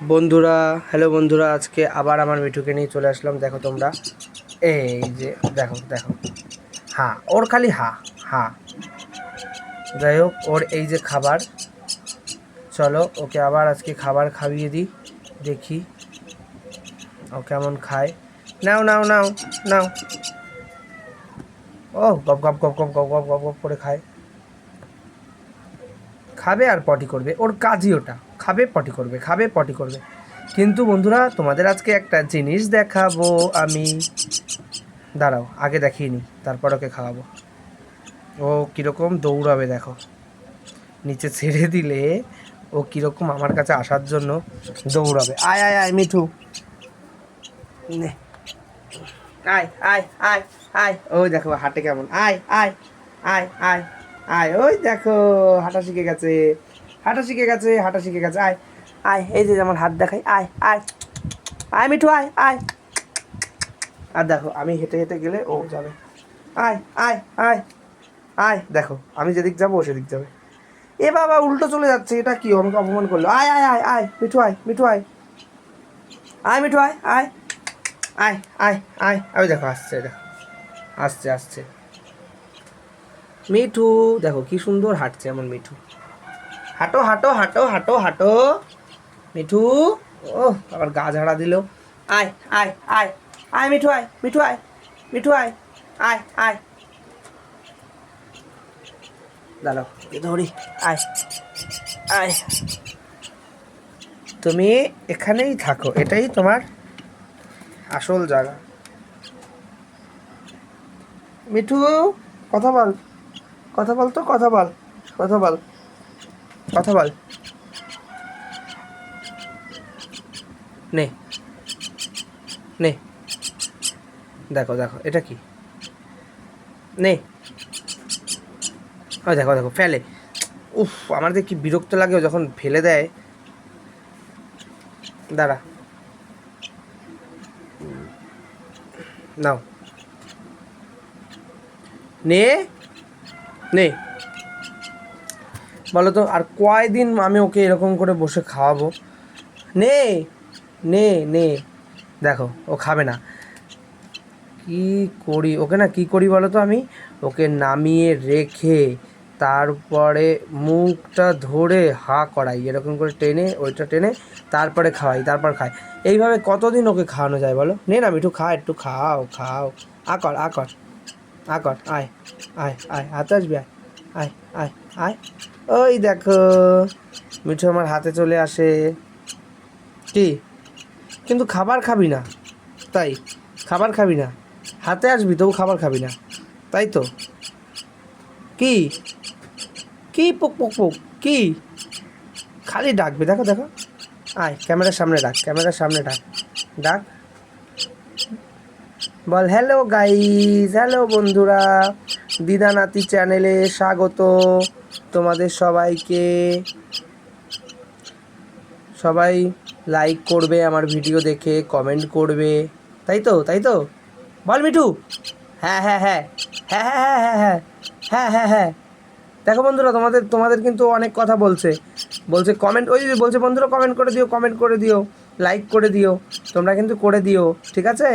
বন্ধুরা, হ্যালো বন্ধুরা, আজকে আবার আমার মিঠুকে নিয়ে চলে আসলাম। দেখো তোমরা, এই যে দেখো দেখো, হ্যাঁ ওর খালি হ্যাঁ হ্যাঁ। যাই হোক, ওর এই যে খাবার, চলো ওকে আবার আজকে খাবার খাইয়ে দিই, দেখি ও কেমন খায়। নাও নাও নাও নাও। ও গপ গপ গপ গপ গপ গপ গপ গপ করে খায়, খাবে আর পটি করবে, ওর কাজই ওটা, খাবে পটি করবে, খাবে পটি করবে। কিন্তু বন্ধুরা, তোমাদের আজকে একটা জিনিস দেখাবো আমি। দাঁড়াও, আগে দেখিয়ে নিই, তারপর ওকে খাওয়াবো। ও কীরকম দৌড়াবে দেখো, নিচে ছেড়ে দিলে ও কীরকম আমার কাছে আসার জন্য দৌড়াবে। আয় আয় আয় মিঠু, নে, আয় আয় আয় আয়। ওই দেখো হাঁটে কেমন, আয় আয় আয় আয় আয়। ওই দেখো হাঁটা শিখে গেছে, হাঁটা শিখে গেছে, হাঁটা শিখে গেছে। আয় আয়, এই যে যেমন হাত দেখাই, আয় আয় আয় মিঠু, আয় আয়। আর দেখো আমি হেঁটে হেঁটে গেলে ও যাবে। আয় আয় আয় আয়, দেখো আমি যেদিক যাবো ও সেদিক যাবে। এ বাবা, উল্টো চলে যাচ্ছে, এটা কি, আমাকে অপমান করলো। আয় আয় আয় আয় মিঠু, আয় মিঠু, আয় আয় মিঠু, আয় আয় আয় আয় আয়। ওই দেখো আসছে, দেখো আসছে আসছে মিঠু, দেখো কি সুন্দর হাঁটছে আমার মিঠু। হাঁটো হাঁটো হাঁটো হাঁটো হাঁটো মিঠু। ও আবার গা ঝাড়া দিল। আয় আয় আয় আয় মিঠু, আয় মিঠু, আয় মিঠু, আয় আয় আয়। দাঁড়াও ধরি, আয় আয়। তুমি এখানেই থাকো, এটাই তোমার আসল জায়গা। মিঠু, কথা বল, কথা বল তো, কথা বল, কথা বল, কথা বল। নে নে, দেখো দেখো এটা কি, নে। ওই দেখো দেখো ফেলে। উফ, আমার দেখি বিরক্ত লাগে ও যখন ফেলে দেয়। দাঁড়া, নাও, নে নে। বলো তো আর কয়দিন আমি ওকে এরকম করে বসে খাওয়াবো। নে নে নে। দেখো ও খাবে না, কি করি ওকে, না কি করি বলো তো, আমি ওকে নামিয়ে রেখে তারপরে মুখটা ধরে হা করাই, এরকম করে টেনে ওইটা টেনে তারপরে খাওয়াই, তারপর খাই। এইভাবে কতদিন ওকে খাওয়ানো যায় বলো। নে না মিঠু, খা, একটু খাও খাও। আকর আকর আকর, আয় আয় আয়, হাতে আসবি, আয় আয় আয় আয়। ওই দেখো মিঠু আমার হাতে চলে আসে। কি, কিন্তু খাবার খাবি না, তাই খাবার খাবি না, হাতে আসবি তবু খাবার খাবি না, তাই তো। কি কি পোক পোক পোক, কি খালি ডাকবে, দেখো দেখো। আয় ক্যামেরার সামনে ডাক, ক্যামেরার সামনে ডাক, ডাক, বল হ্যালো গাইস, হ্যালো বন্ধুরা, দিদা নাতি চ্যানেলে স্বাগত তোমাদের সবাইকে। সবাই লাইক করবে আমার ভিডিও দেখে, কমেন্ট করবে, তাই তো, তাই তো, বল মিঠু। হ্যাঁ হ্যাঁ হ্যাঁ হ্যাঁ হ্যাঁ হ্যাঁ হ্যাঁ হ্যাঁ হ্যাঁ হ্যাঁ। দেখো বন্ধুরা, তোমাদের তোমাদের কিন্তু অনেক কথা বলছে, বলছে কমেন্ট, ওই যে বলছে বন্ধুরা কমেন্ট করে দিও, কমেন্ট করে দিও, লাইক করে দিও, তোমরা কিন্তু করে দিও, ঠিক আছে।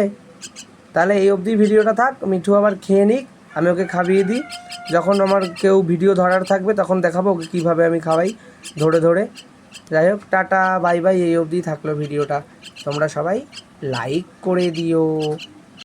তাহলে এই অবধি ভিডিওটা থাক, মিঠু আবার খেয়ে নিক, আমি ওকে খাইয়ে দিই। যখন আমার কেউ ভিডিও ধরার থাকবে তখন দেখাবো ওকে কীভাবে আমি খাওয়াই, ধরে ধরে। যাই হোক, টাটা বাই বাই, এই অবধি থাকলো ভিডিওটা, তোমরা সবাই লাইক করে দিও।